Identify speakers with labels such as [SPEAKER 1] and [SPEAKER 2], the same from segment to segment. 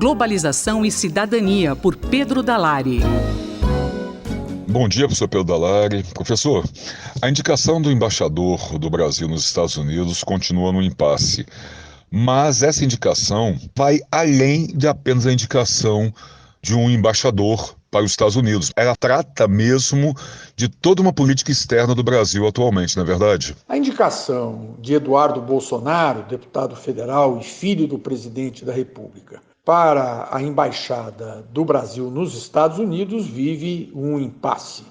[SPEAKER 1] Globalização e Cidadania, por Pedro Dalari.
[SPEAKER 2] Bom dia, professor Pedro Dalari. Professor, a indicação do embaixador do Brasil nos Estados Unidos continua no impasse, mas essa indicação vai além de apenas a indicação de um embaixador para os Estados Unidos. Ela trata mesmo de toda uma política externa do Brasil atualmente, não é verdade?
[SPEAKER 3] A indicação de Eduardo Bolsonaro, deputado federal e filho do presidente da República, para a embaixada do Brasil nos Estados Unidos vive um impasse.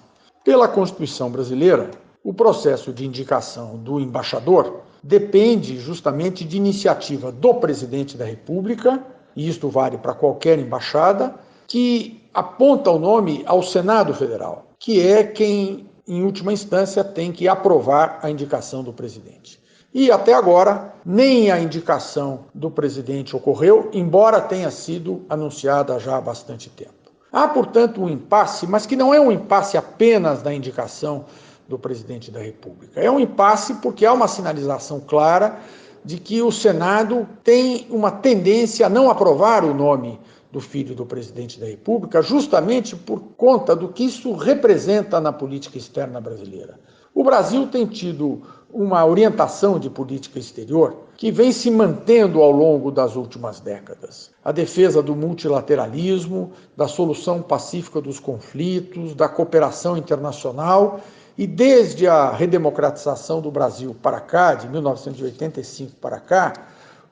[SPEAKER 3] Pela Constituição brasileira, o processo de indicação do embaixador depende justamente de iniciativa do presidente da República, e isto vale para qualquer embaixada, que aponta o nome ao Senado Federal, que é quem, em última instância, tem que aprovar a indicação do presidente. E até agora, nem a indicação do presidente ocorreu, embora tenha sido anunciada já há bastante tempo. Há, portanto, um impasse, mas que não é um impasse apenas da indicação do presidente da República. É um impasse porque há uma sinalização clara de que o Senado tem uma tendência a não aprovar o nome do filho do presidente da República, justamente por conta do que isso representa na política externa brasileira. O Brasil tem tido uma orientação de política exterior que vem se mantendo ao longo das últimas décadas. A defesa do multilateralismo, da solução pacífica dos conflitos, da cooperação internacional, e desde a redemocratização do Brasil para cá, de 1985 para cá,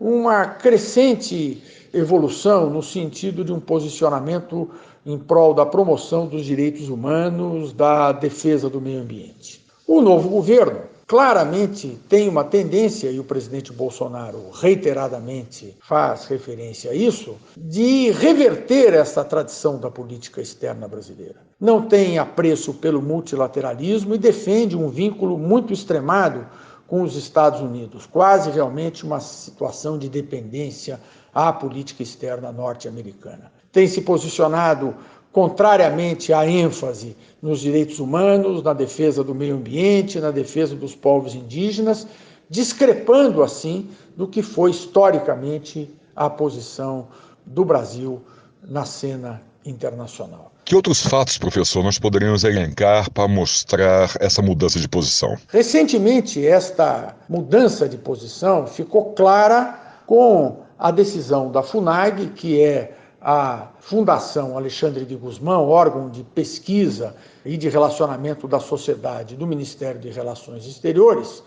[SPEAKER 3] uma crescente evolução no sentido de um posicionamento em prol da promoção dos direitos humanos, da defesa do meio ambiente. O novo governo claramente tem uma tendência, e o presidente Bolsonaro reiteradamente faz referência a isso, de reverter essa tradição da política externa brasileira. Não tem apreço pelo multilateralismo e defende um vínculo muito extremado com os Estados Unidos, quase realmente uma situação de dependência à política externa norte-americana. Tem se posicionado contrariamente à ênfase nos direitos humanos, na defesa do meio ambiente, na defesa dos povos indígenas, discrepando, assim, do que foi historicamente a posição do Brasil na cena internacional.
[SPEAKER 2] Que outros fatos, professor, nós poderíamos elencar para mostrar essa mudança de posição?
[SPEAKER 3] Recentemente, esta mudança de posição ficou clara com a decisão da FUNAG, que é a Fundação Alexandre de Gusmão, órgão de pesquisa e de relacionamento da sociedade do Ministério de Relações Exteriores,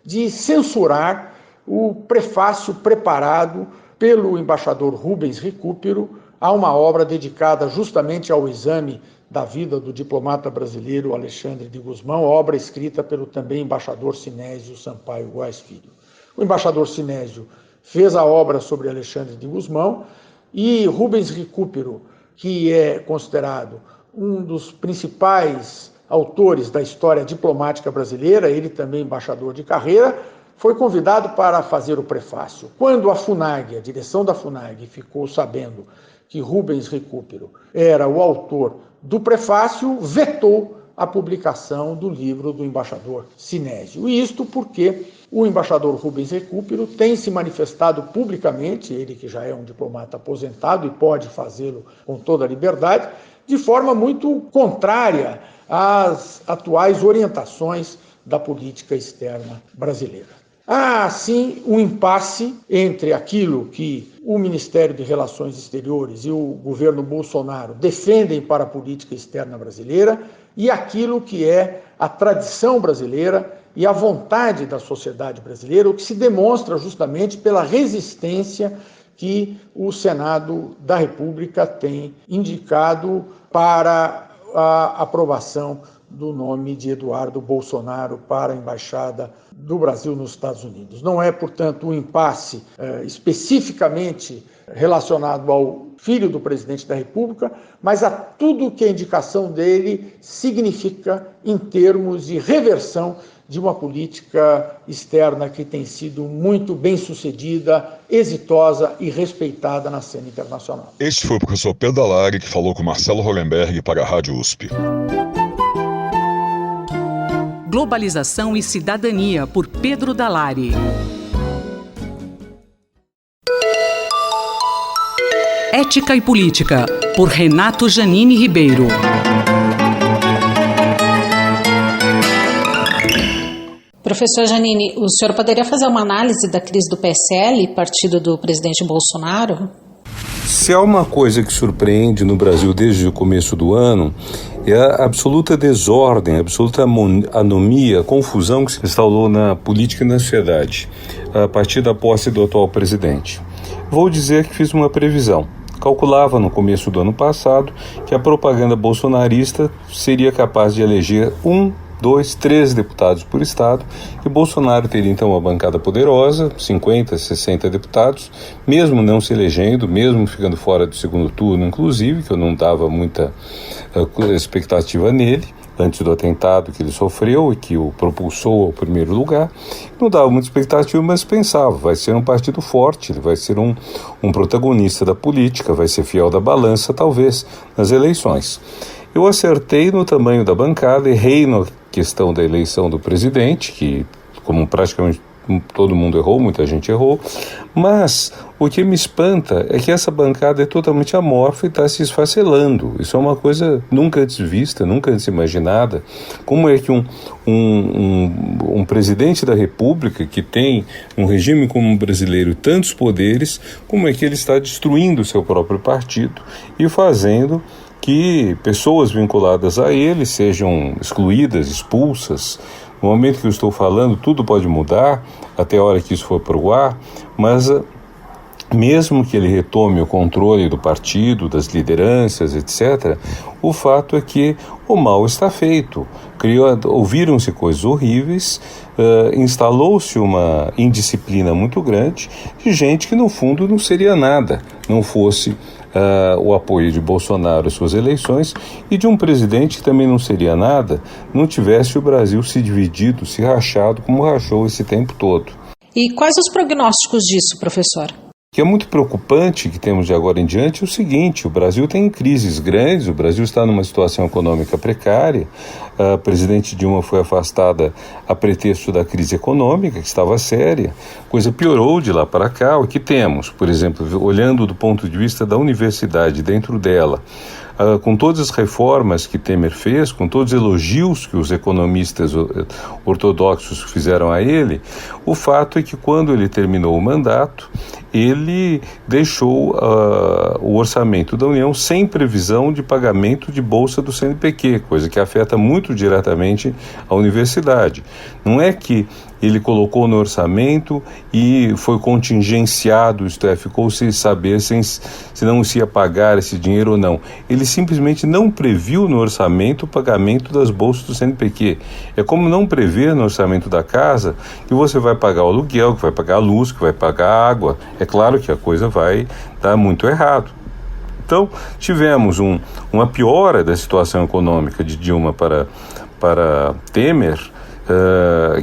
[SPEAKER 3] de censurar o prefácio preparado pelo embaixador Rubens Recupero a uma obra dedicada justamente ao exame da vida do diplomata brasileiro Alexandre de Gusmão, obra escrita pelo também embaixador Sinésio Sampaio Góes Filho. O embaixador Sinésio fez a obra sobre Alexandre de Gusmão, e Rubens Recupero, que é considerado um dos principais autores da história diplomática brasileira, ele também embaixador de carreira, foi convidado para fazer o prefácio. Quando a FUNAG, a direção da FUNAG, ficou sabendo que Rubens Recupero era o autor do prefácio, vetou a publicação do livro do embaixador Sinésio. E isto porque o embaixador Rubens Recupero tem se manifestado publicamente, ele que já é um diplomata aposentado e pode fazê-lo com toda a liberdade, de forma muito contrária às atuais orientações da política externa brasileira. Há, sim, um impasse entre aquilo que o Ministério de Relações Exteriores e o governo Bolsonaro defendem para a política externa brasileira e aquilo que é a tradição brasileira e a vontade da sociedade brasileira, o que se demonstra justamente pela resistência que o Senado da República tem indicado para a aprovação do nome de Eduardo Bolsonaro para a Embaixada do Brasil nos Estados Unidos. Não é, portanto, um impasse especificamente relacionado ao filho do presidente da República, mas a tudo que a indicação dele significa em termos de reversão de uma política externa que tem sido muito bem sucedida, exitosa e respeitada na cena internacional.
[SPEAKER 2] Este foi o professor Pedro Dalari, que falou com Marcelo Hollenberg para a Rádio USP.
[SPEAKER 1] Globalização e Cidadania, por Pedro Dalari. Ética e Política, por Renato Janine Ribeiro.
[SPEAKER 4] Professor Janine, o senhor poderia fazer uma análise da crise do PSL, partido do presidente Bolsonaro?
[SPEAKER 5] Se há uma coisa que surpreende no Brasil desde o começo do ano, é a absoluta desordem, a absoluta anomia, confusão que se instalou na política e na sociedade a partir da posse do atual presidente. Vou dizer que fiz uma previsão. Calculava no começo do ano passado que a propaganda bolsonarista seria capaz de eleger 1, 2, 3 deputados por estado, que Bolsonaro teria então uma bancada poderosa, 50, 60 deputados, mesmo não se elegendo, mesmo ficando fora do segundo turno, inclusive, que eu não dava muita expectativa nele, antes do atentado que ele sofreu e que o propulsou ao primeiro lugar. Não dava muita expectativa, mas pensava, vai ser um partido forte, ele vai ser um protagonista da política, vai ser fiel da balança, talvez, nas eleições. Eu acertei no tamanho da bancada, errei na questão da eleição do presidente, que, como praticamente todo mundo errou, muita gente errou, mas o que me espanta é que essa bancada é totalmente amorfa e está se esfacelando. Isso é uma coisa nunca antes vista, nunca antes imaginada. Como é que um presidente da República, que tem um regime como o brasileiro, tantos poderes, como é que ele está destruindo o seu próprio partido e fazendo que pessoas vinculadas a ele sejam excluídas, expulsas. No momento que eu estou falando, tudo pode mudar, até a hora que isso for para o ar, mas mesmo que ele retome o controle do partido, das lideranças, etc., o fato é que o mal está feito. Ouviram-se coisas horríveis, instalou-se uma indisciplina muito grande de gente que, no fundo, não seria nada, não fosse o apoio de Bolsonaro às suas eleições e de um presidente que também não seria nada, não tivesse o Brasil se dividido, se rachado como rachou esse tempo todo.
[SPEAKER 4] E quais os prognósticos disso, professor?
[SPEAKER 5] O que é muito preocupante que temos de agora em diante é o seguinte: o Brasil tem crises grandes, o Brasil está numa situação econômica precária, a presidente Dilma foi afastada a pretexto da crise econômica, que estava séria, coisa piorou de lá para cá. O que temos, por exemplo, olhando do ponto de vista da universidade, dentro dela, com todas as reformas que Temer fez, com todos os elogios que os economistas ortodoxos fizeram a ele, o fato é que quando ele terminou o mandato, ele deixou o orçamento da União sem previsão de pagamento de bolsa do CNPq, coisa que afeta muito diretamente a universidade. Não é que ele colocou no orçamento e foi contingenciado, isto é, ficou sem saber se não se ia pagar esse dinheiro ou não. Ele simplesmente não previu no orçamento o pagamento das bolsas do CNPq. É como não prever no orçamento da casa que você vai pagar o aluguel, que vai pagar a luz, que vai pagar a água. É claro que a coisa vai dar muito errado. Então, tivemos uma piora da situação econômica de Dilma para Temer,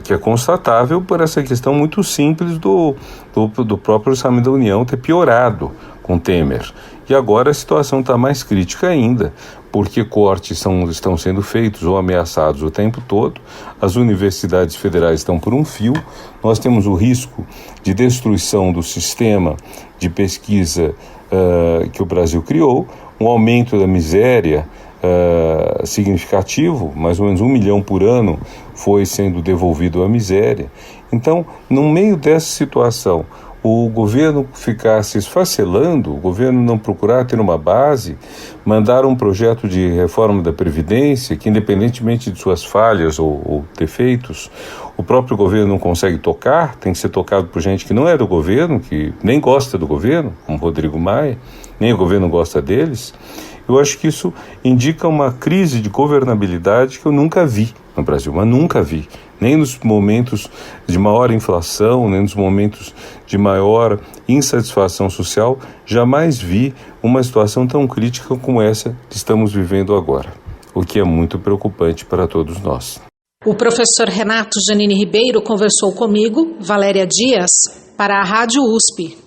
[SPEAKER 5] que é constatável por essa questão muito simples do próprio orçamento da União ter piorado com Temer. E agora a situação está mais crítica ainda, porque cortes estão sendo feitos ou ameaçados o tempo todo, as universidades federais estão por um fio, nós temos o risco de destruição do sistema de pesquisa que o Brasil criou, um aumento da miséria significativo, mais ou menos 1 milhão por ano foi sendo devolvido à miséria. Então, no meio dessa situação, o governo ficar se esfacelando, o governo não procurar ter uma base, mandar um projeto de reforma da Previdência, que independentemente de suas falhas ou defeitos, o próprio governo não consegue tocar, tem que ser tocado por gente que não é do governo, que nem gosta do governo, como Rodrigo Maia, nem o governo gosta deles. Eu acho que isso indica uma crise de governabilidade que eu nunca vi no Brasil, mas nunca vi. Nem nos momentos de maior inflação, nem nos momentos de maior insatisfação social, jamais vi uma situação tão crítica como essa que estamos vivendo agora, o que é muito preocupante para todos nós.
[SPEAKER 4] O professor Renato Janine Ribeiro conversou comigo, Valéria Dias, para a Rádio USP.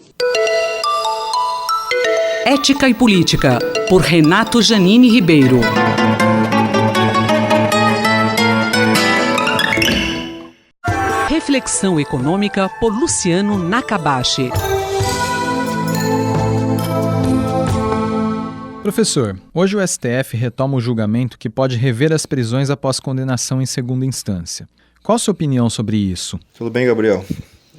[SPEAKER 1] Ética e Política, por Renato Janine Ribeiro. Reflexão econômica por Luciano Nakabashi.
[SPEAKER 6] Professor, hoje o STF retoma o julgamento que pode rever as prisões após condenação em segunda instância. Qual a sua opinião sobre isso?
[SPEAKER 7] Tudo bem, Gabriel?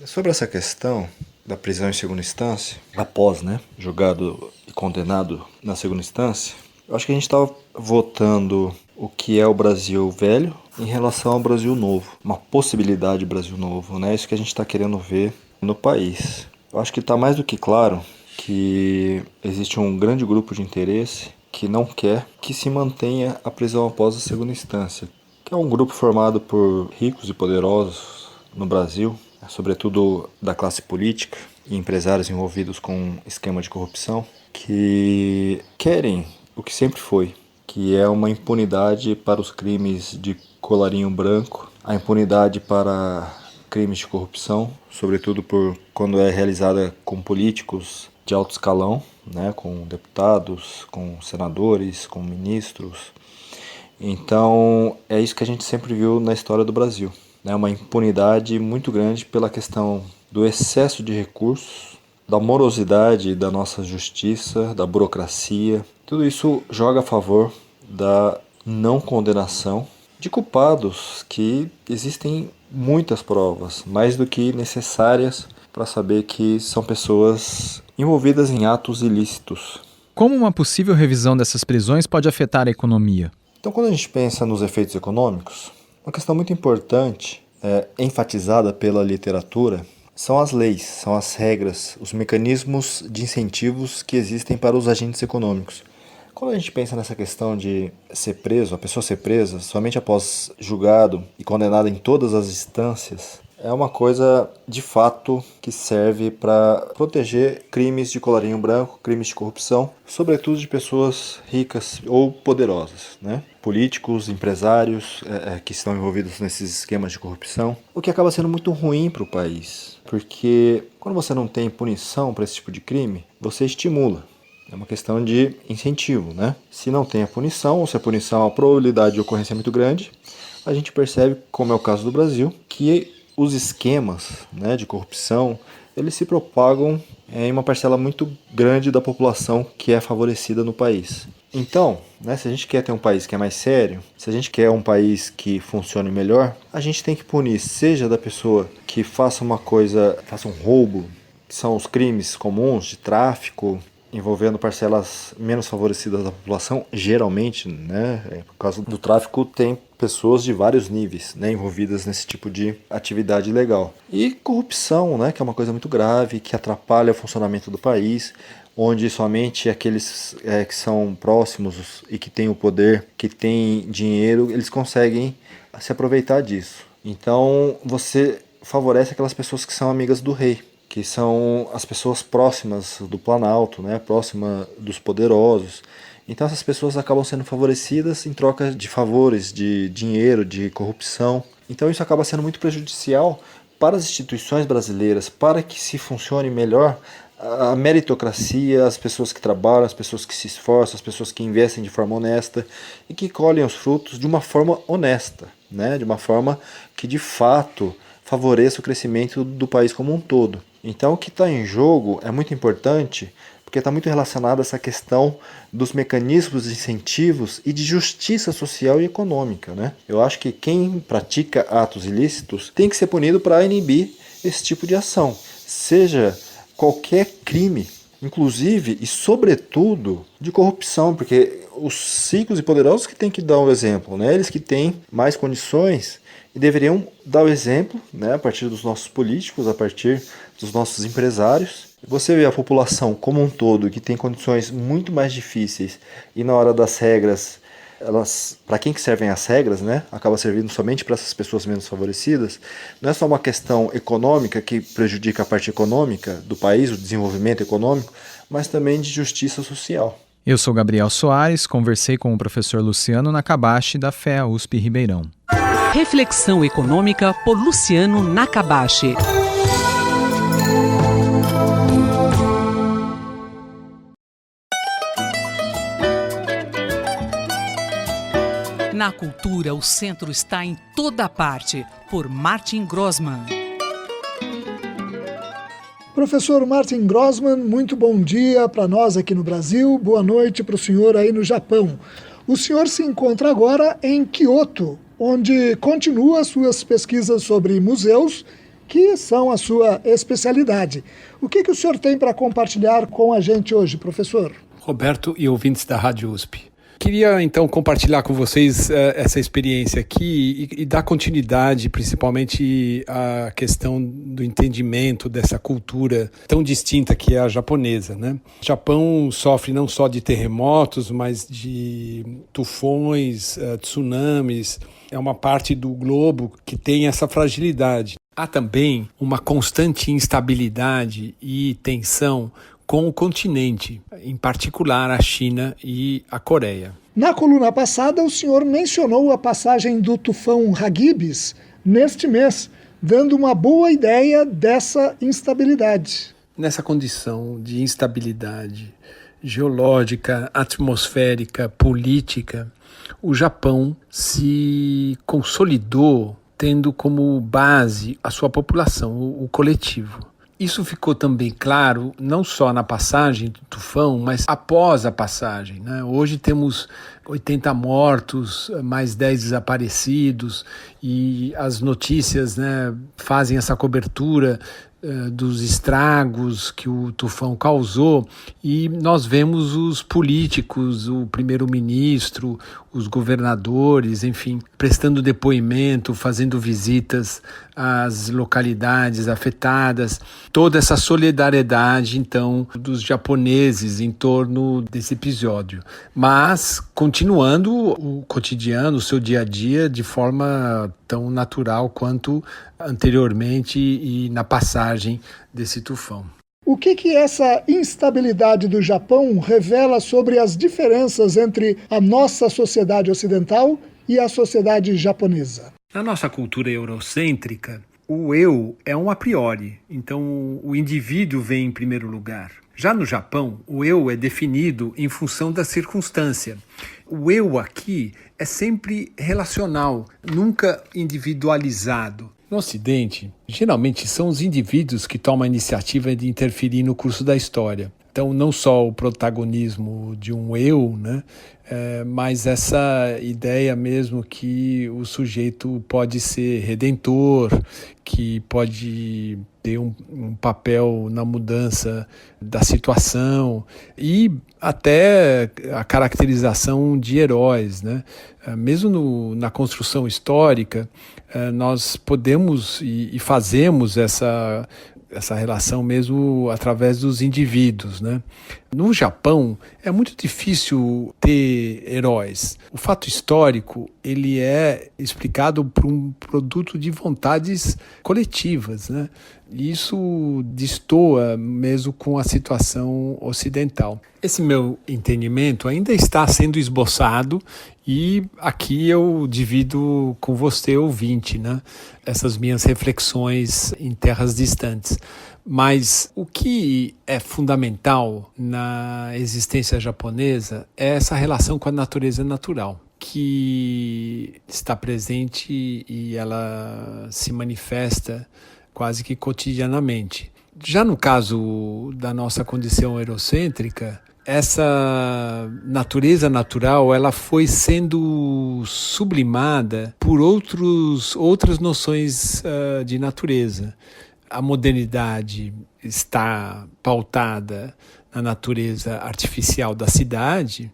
[SPEAKER 7] Sobre essa questão da prisão em segunda instância, após, julgado e condenado na segunda instância, eu acho que a gente está votando o que é o Brasil velho em relação ao Brasil novo, uma possibilidade de Brasil novo, Isso que a gente está querendo ver no país. Eu acho que está mais do que claro que existe um grande grupo de interesse que não quer que se mantenha a prisão após a segunda instância, que é um grupo formado por ricos e poderosos no Brasil, sobretudo da classe política e empresários envolvidos com esquema de corrupção, que querem o que sempre foi, que é uma impunidade para os crimes de colarinho branco, a impunidade para crimes de corrupção, sobretudo por quando é realizada com políticos de alto escalão, com deputados, com senadores, com ministros. Então, é isso que a gente sempre viu na história do Brasil, uma impunidade muito grande pela questão do excesso de recursos, da morosidade da nossa justiça, da burocracia. Tudo isso joga a favor da não condenação de culpados, que existem muitas provas, mais do que necessárias para saber que são pessoas envolvidas em atos ilícitos.
[SPEAKER 6] Como uma possível revisão dessas prisões pode afetar a economia?
[SPEAKER 7] Então, quando a gente pensa nos efeitos econômicos, uma questão muito importante, enfatizada pela literatura, são as leis, são as regras, os mecanismos de incentivos que existem para os agentes econômicos. Quando a gente pensa nessa questão de ser preso, a pessoa ser presa somente após julgado e condenada em todas as instâncias, é uma coisa de fato que serve para proteger crimes de colarinho branco, crimes de corrupção, sobretudo de pessoas ricas ou poderosas, Políticos, empresários que estão envolvidos nesses esquemas de corrupção, o que acaba sendo muito ruim para o país, porque quando você não tem punição para esse tipo de crime, você estimula. É uma questão de incentivo, Se não tem a punição, ou se a punição, a probabilidade de ocorrência é muito grande, a gente percebe, como é o caso do Brasil, que os esquemas de corrupção, eles se propagam em uma parcela muito grande da população que é favorecida no país. Então, se a gente quer ter um país que é mais sério, se a gente quer um país que funcione melhor, a gente tem que punir, seja da pessoa que faça um roubo, que são os crimes comuns de tráfico, envolvendo parcelas menos favorecidas da população, geralmente, por causa do tráfico, tem pessoas de vários níveis, envolvidas nesse tipo de atividade ilegal. E corrupção, que é uma coisa muito grave, que atrapalha o funcionamento do país, onde somente aqueles que são próximos e que têm o poder, que têm dinheiro, eles conseguem se aproveitar disso. Então, você favorece aquelas pessoas que são amigas do rei, que são as pessoas próximas do Planalto, próxima dos poderosos. Então essas pessoas acabam sendo favorecidas em troca de favores, de dinheiro, de corrupção. Então isso acaba sendo muito prejudicial para as instituições brasileiras, para que se funcione melhor a meritocracia, as pessoas que trabalham, as pessoas que se esforçam, as pessoas que investem de forma honesta e que colhem os frutos de uma forma honesta, de uma forma que de fato favoreça o crescimento do país como um todo. Então o que está em jogo é muito importante, porque está muito relacionado a essa questão dos mecanismos de incentivos e de justiça social e econômica. Eu acho que quem pratica atos ilícitos tem que ser punido para inibir esse tipo de ação, seja qualquer crime, inclusive e sobretudo de corrupção, porque os ricos e poderosos que têm que dar o exemplo, eles que têm mais condições e deveriam dar o exemplo, a partir dos nossos políticos, a partir dos nossos empresários. Você vê a população como um todo que tem condições muito mais difíceis e na hora das regras, para quem que servem as regras, acaba servindo somente para essas pessoas menos favorecidas. Não é só uma questão econômica que prejudica a parte econômica do país, o desenvolvimento econômico, mas também de justiça social.
[SPEAKER 6] Eu sou Gabriel Soares, conversei com o professor Luciano Nakabashi da FEA USP Ribeirão.
[SPEAKER 1] Reflexão econômica por Luciano Nakabashi. Na cultura, o centro está em toda parte, por Martin Grossmann.
[SPEAKER 8] Professor Martin Grossmann, muito bom dia para nós aqui no Brasil, boa noite para o senhor aí no Japão. O senhor se encontra agora em Kyoto, onde continua suas pesquisas sobre museus, que são a sua especialidade. O que o senhor tem para compartilhar com a gente hoje, professor?
[SPEAKER 9] Roberto e ouvintes da Rádio USP. Queria, então, compartilhar com vocês essa experiência aqui e dar continuidade, principalmente, à questão do entendimento dessa cultura tão distinta que é a japonesa, né? O Japão sofre não só de terremotos, mas de tufões, tsunamis. É uma parte do globo que tem essa fragilidade. Há também uma constante instabilidade e tensão com o continente, em particular a China e a Coreia.
[SPEAKER 8] Na coluna passada, o senhor mencionou a passagem do tufão Hagibis neste mês, dando uma boa ideia dessa instabilidade.
[SPEAKER 9] Nessa condição de instabilidade geológica, atmosférica, política, o Japão se consolidou tendo como base a sua população, o coletivo. Isso ficou também claro não só na passagem do tufão, mas após a passagem, né? Hoje temos 80 mortos, mais 10 desaparecidos, e as notícias, né, fazem essa cobertura dos estragos que o tufão causou, e nós vemos os políticos, o primeiro-ministro, os governadores, enfim, prestando depoimento, fazendo visitas às localidades afetadas, toda essa solidariedade, então, dos japoneses em torno desse episódio. Mas continuando o cotidiano, o seu dia a dia, de forma tão natural quanto anteriormente e na passagem desse tufão.
[SPEAKER 8] O que essa instabilidade do Japão revela sobre as diferenças entre a nossa sociedade ocidental e a sociedade japonesa?
[SPEAKER 9] Na nossa cultura eurocêntrica, o eu é um a priori, então o indivíduo vem em primeiro lugar. Já no Japão, o eu é definido em função da circunstância. O eu aqui é sempre relacional, nunca individualizado. No Ocidente, geralmente são os indivíduos que tomam a iniciativa de interferir no curso da história. Então, não só o protagonismo de um eu, né, mas essa ideia mesmo que o sujeito pode ser redentor, que pode ter um papel na mudança da situação e até a caracterização de heróis, né? Mesmo na construção histórica, nós podemos e fazemos essa relação mesmo através dos indivíduos, né? No Japão, é muito difícil ter heróis. O fato histórico, ele é explicado por um produto de vontades coletivas, né? E isso destoa mesmo com a situação ocidental. Esse meu entendimento ainda está sendo esboçado e aqui eu divido com você, ouvinte, né, essas minhas reflexões em terras distantes. Mas o que é fundamental na existência japonesa é essa relação com a natureza natural, que está presente e ela se manifesta quase que cotidianamente. Já no caso da nossa condição eurocêntrica, essa natureza natural ela foi sendo sublimada por outras noções de natureza. A modernidade está pautada na natureza artificial da cidade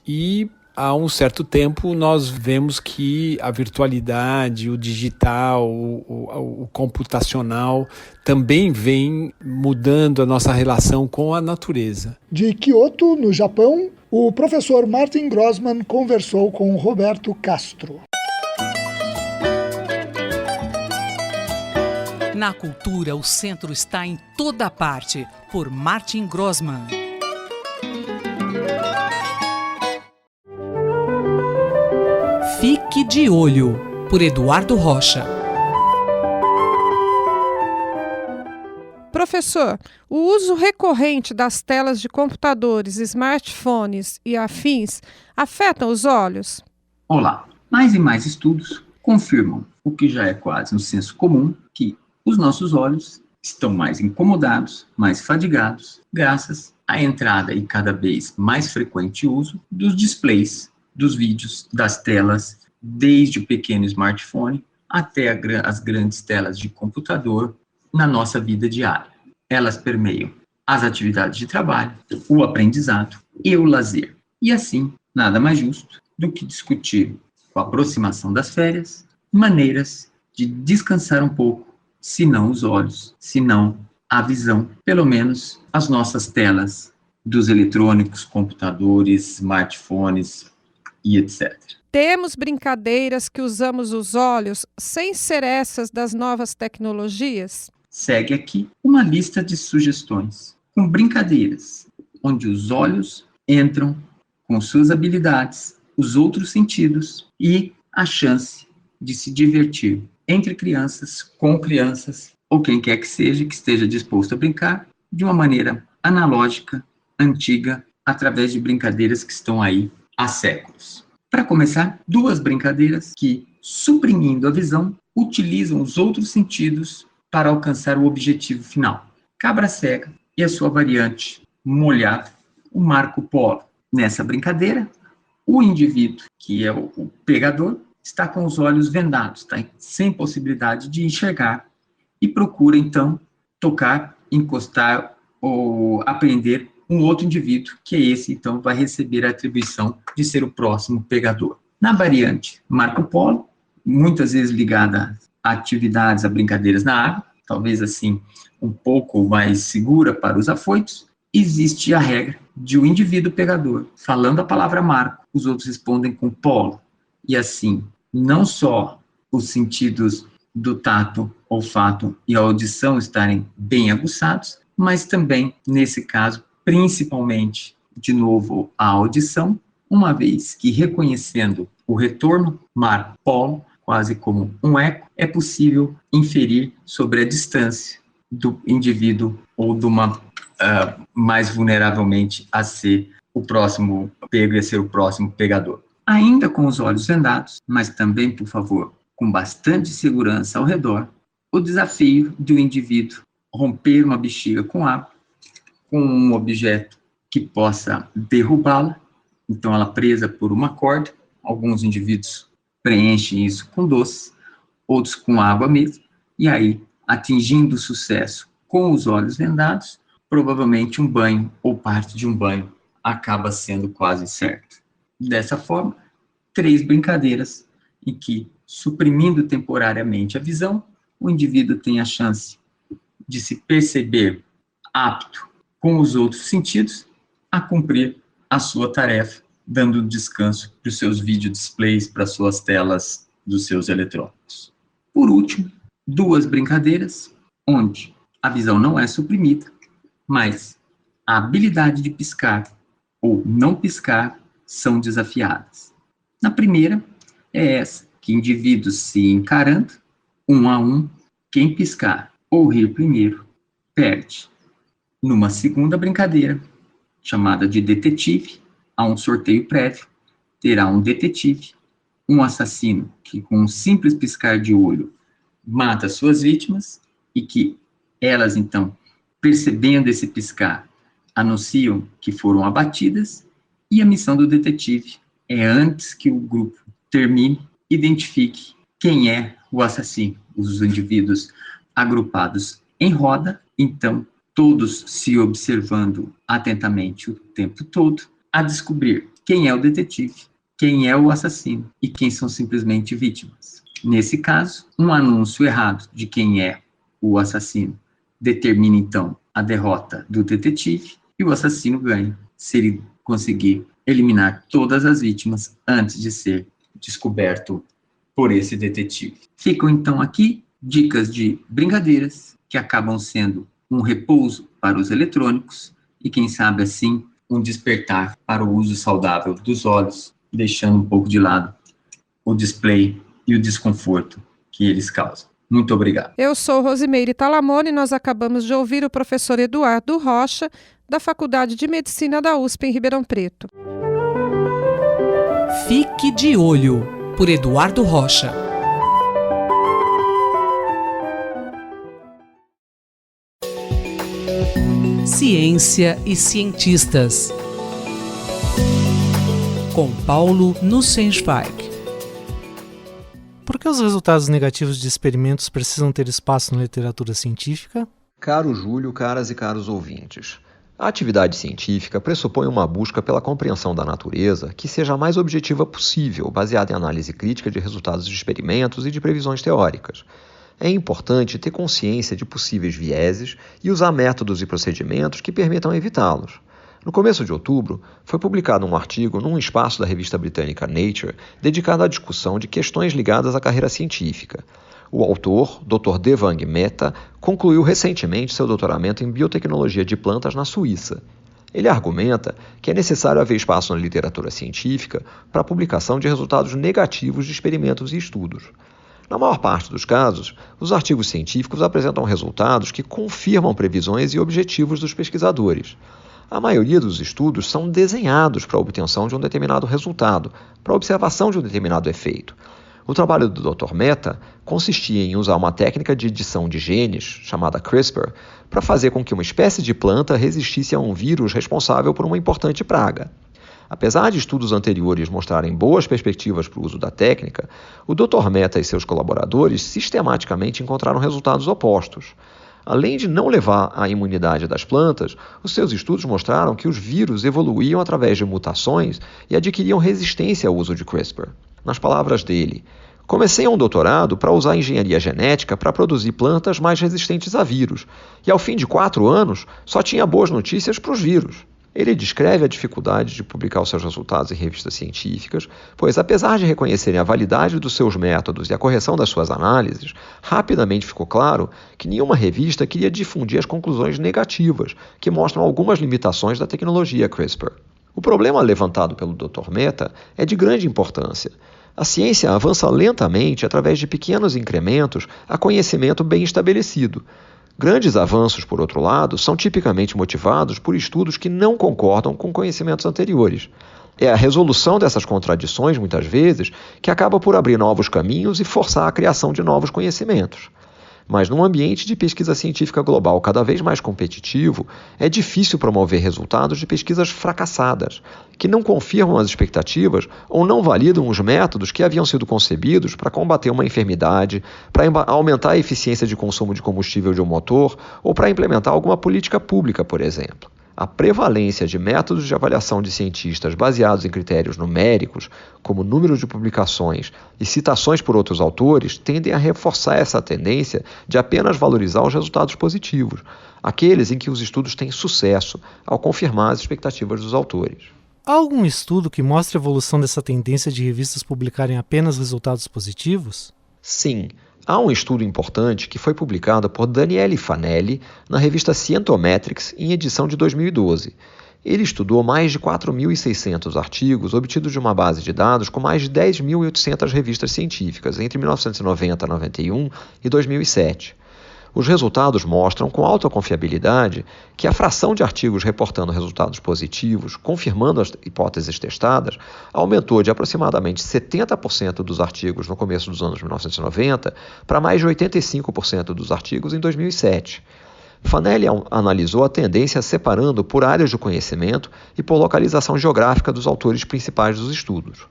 [SPEAKER 9] e há um certo tempo nós vemos que a virtualidade, o digital, o computacional também vem mudando a nossa relação com a natureza.
[SPEAKER 8] De Kyoto, no Japão, o professor Martin Grossmann conversou com Roberto Castro.
[SPEAKER 1] Na cultura, o centro está em toda parte, por Martin Grossmann. Fique de Olho, por Eduardo Rocha.
[SPEAKER 10] Professor, o uso recorrente das telas de computadores, smartphones e afins afetam os olhos?
[SPEAKER 11] Olá, mais e mais estudos confirmam o que já é quase um senso comum, que os nossos olhos estão mais incomodados, mais fadigados, graças à entrada e cada vez mais frequente uso dos displays, dos vídeos, das telas, desde o pequeno smartphone até as grandes telas de computador na nossa vida diária. Elas permeiam as atividades de trabalho, o aprendizado e o lazer. E assim, nada mais justo do que discutir, com a aproximação das férias, maneiras de descansar um pouco, se não os olhos, se não a visão, pelo menos as nossas telas dos eletrônicos, computadores, smartphones e etc.
[SPEAKER 10] Temos brincadeiras que usamos os olhos sem ser essas das novas tecnologias?
[SPEAKER 11] Segue aqui uma lista de sugestões com brincadeiras, onde os olhos entram com suas habilidades, os outros sentidos e a chance de se divertir entre crianças, com crianças, ou quem quer que esteja disposto a brincar, de uma maneira analógica, antiga, através de brincadeiras que estão aí há séculos. Para começar, 2 brincadeiras que, suprimindo a visão, utilizam os outros sentidos para alcançar o objetivo final. Cabra cega e a sua variante molhada, o Marco Polo. Nessa brincadeira, o indivíduo, que é o pegador, está com os olhos vendados, está sem possibilidade de enxergar e procura, então, tocar, encostar ou apreender um outro indivíduo, que é esse, então, vai receber a atribuição de ser o próximo pegador. Na variante Marco Polo, muitas vezes ligada a atividades, a brincadeiras na água, talvez assim um pouco mais segura para os afoitos, existe a regra de o indivíduo pegador, falando a palavra Marco, os outros respondem com Polo, e assim, não só os sentidos do tato, olfato e a audição estarem bem aguçados, mas também, nesse caso, principalmente, de novo, a audição, uma vez que reconhecendo o retorno Marco Polo, quase como um eco, é possível inferir sobre a distância do indivíduo ou de uma mais vulneravelmente a ser o próximo pego e a ser o próximo pegador. Ainda com os olhos vendados, mas também, por favor, com bastante segurança ao redor, o desafio do indivíduo romper uma bexiga com água, com um objeto que possa derrubá-la, então ela presa por uma corda, alguns indivíduos preenchem isso com doce, outros com água mesmo, e aí, atingindo o sucesso com os olhos vendados, provavelmente um banho ou parte de um banho acaba sendo quase certo. Dessa forma, 3 brincadeiras em que, suprimindo temporariamente a visão, o indivíduo tem a chance de se perceber apto com os outros sentidos a cumprir a sua tarefa, dando descanso para os seus videodisplays, para as suas telas dos seus eletrônicos. Por último, 2 brincadeiras onde a visão não é suprimida, mas a habilidade de piscar ou não piscar são desafiadas. Na primeira é essa, que indivíduos se encarando, um a um, quem piscar ou rir primeiro, perde. Numa segunda brincadeira, chamada de detetive, há um sorteio prévio, terá um detetive, um assassino que com um simples piscar de olho mata suas vítimas e que elas, então, percebendo esse piscar, anunciam que foram abatidas, e a missão do detetive é, antes que o grupo termine, identifique quem é o assassino. Os indivíduos agrupados em roda, então, todos se observando atentamente o tempo todo, a descobrir quem é o detetive, quem é o assassino e quem são simplesmente vítimas. Nesse caso, um anúncio errado de quem é o assassino determina, então, a derrota do detetive e o assassino ganha, se ele conseguir eliminar todas as vítimas antes de ser descoberto por esse detetive. Ficam, então, aqui dicas de brincadeiras que acabam sendo um repouso para os eletrônicos e, quem sabe, assim, um despertar para o uso saudável dos olhos, deixando um pouco de lado o display e o desconforto que eles causam. Muito obrigado.
[SPEAKER 10] Eu sou Rosimeire Talamone e nós acabamos de ouvir o professor Eduardo Rocha, da Faculdade de Medicina da USP em Ribeirão Preto.
[SPEAKER 1] Fique de Olho, por Eduardo Rocha. Ciência e cientistas. Com Paulo Nussensweig.
[SPEAKER 12] Por que os resultados negativos de experimentos precisam ter espaço na literatura científica?
[SPEAKER 13] Caro Júlio, caras e caros ouvintes, a atividade científica pressupõe uma busca pela compreensão da natureza que seja a mais objetiva possível, baseada em análise crítica de resultados de experimentos e de previsões teóricas. É importante ter consciência de possíveis vieses e usar métodos e procedimentos que permitam evitá-los. No começo de outubro, foi publicado um artigo num espaço da revista britânica Nature dedicado à discussão de questões ligadas à carreira científica. O autor, Dr. Devang Mehta, concluiu recentemente seu doutoramento em biotecnologia de plantas na Suíça. Ele argumenta que é necessário haver espaço na literatura científica para a publicação de resultados negativos de experimentos e estudos. Na maior parte dos casos, os artigos científicos apresentam resultados que confirmam previsões e objetivos dos pesquisadores. A maioria dos estudos são desenhados para a obtenção de um determinado resultado, para a observação de um determinado efeito. O trabalho do Dr. Mehta consistia em usar uma técnica de edição de genes, chamada CRISPR, para fazer com que uma espécie de planta resistisse a um vírus responsável por uma importante praga. Apesar de estudos anteriores mostrarem boas perspectivas para o uso da técnica, o Dr. Mehta e seus colaboradores sistematicamente encontraram resultados opostos. Além de não levar à imunidade das plantas, os seus estudos mostraram que os vírus evoluíam através de mutações e adquiriam resistência ao uso de CRISPR. Nas palavras dele, comecei um doutorado para usar engenharia genética para produzir plantas mais resistentes a vírus, e ao fim de 4 anos só tinha boas notícias para os vírus. Ele descreve a dificuldade de publicar os seus resultados em revistas científicas, pois, apesar de reconhecerem a validade dos seus métodos e a correção das suas análises, rapidamente ficou claro que nenhuma revista queria difundir as conclusões negativas, que mostram algumas limitações da tecnologia CRISPR. O problema levantado pelo Dr. Mehta é de grande importância. A ciência avança lentamente através de pequenos incrementos a conhecimento bem estabelecido. Grandes avanços, por outro lado, são tipicamente motivados por estudos que não concordam com conhecimentos anteriores. É a resolução dessas contradições, muitas vezes, que acaba por abrir novos caminhos e forçar a criação de novos conhecimentos. Mas num ambiente de pesquisa científica global cada vez mais competitivo, é difícil promover resultados de pesquisas fracassadas, que não confirmam as expectativas ou não validam os métodos que haviam sido concebidos para combater uma enfermidade, para aumentar a eficiência de consumo de combustível de um motor ou para implementar alguma política pública, por exemplo. A prevalência de métodos de avaliação de cientistas baseados em critérios numéricos, como número de publicações e citações por outros autores, tendem a reforçar essa tendência de apenas valorizar os resultados positivos, aqueles em que os estudos têm sucesso ao confirmar as expectativas dos autores.
[SPEAKER 12] Há algum estudo que mostre a evolução dessa tendência de revistas publicarem apenas resultados positivos?
[SPEAKER 13] Sim. Há um estudo importante que foi publicado por Daniele Fanelli na revista Scientometrics em edição de 2012. Ele estudou mais de 4.600 artigos obtidos de uma base de dados com mais de 10.800 revistas científicas entre 1990-91 e 2007. Os resultados mostram com alta confiabilidade que a fração de artigos reportando resultados positivos, confirmando as hipóteses testadas, aumentou de aproximadamente 70% dos artigos no começo dos anos 1990 para mais de 85% dos artigos em 2007. Fanelli analisou a tendência separando por áreas de conhecimento e por localização geográfica dos autores principais dos estudos.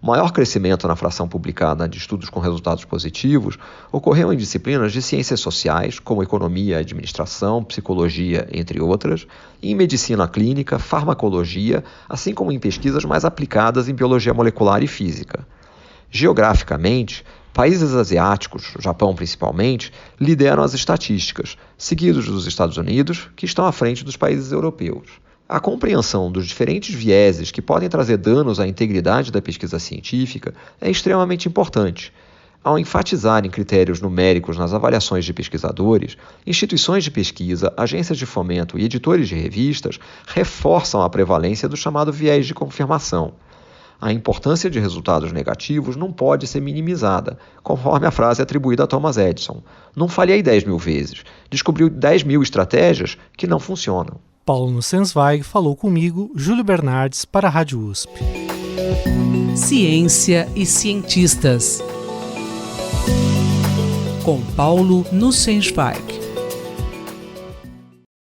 [SPEAKER 13] O maior crescimento na fração publicada de estudos com resultados positivos ocorreu em disciplinas de ciências sociais, como economia, administração, psicologia, entre outras, e em medicina clínica, farmacologia, assim como em pesquisas mais aplicadas em biologia molecular e física. Geograficamente, países asiáticos, Japão principalmente, lideram as estatísticas, seguidos dos Estados Unidos, que estão à frente dos países europeus. A compreensão dos diferentes vieses que podem trazer danos à integridade da pesquisa científica é extremamente importante. Ao enfatizarem critérios numéricos nas avaliações de pesquisadores, instituições de pesquisa, agências de fomento e editores de revistas reforçam a prevalência do chamado viés de confirmação. A importância de resultados negativos não pode ser minimizada, conforme a frase atribuída a Thomas Edison. Não falhei 10.000 vezes, descobriu 10.000 estratégias que não funcionam.
[SPEAKER 12] Paulo Nussensweig falou comigo, Júlio Bernardes, para a Rádio USP.
[SPEAKER 1] Ciência e cientistas. Com Paulo Nussensweig.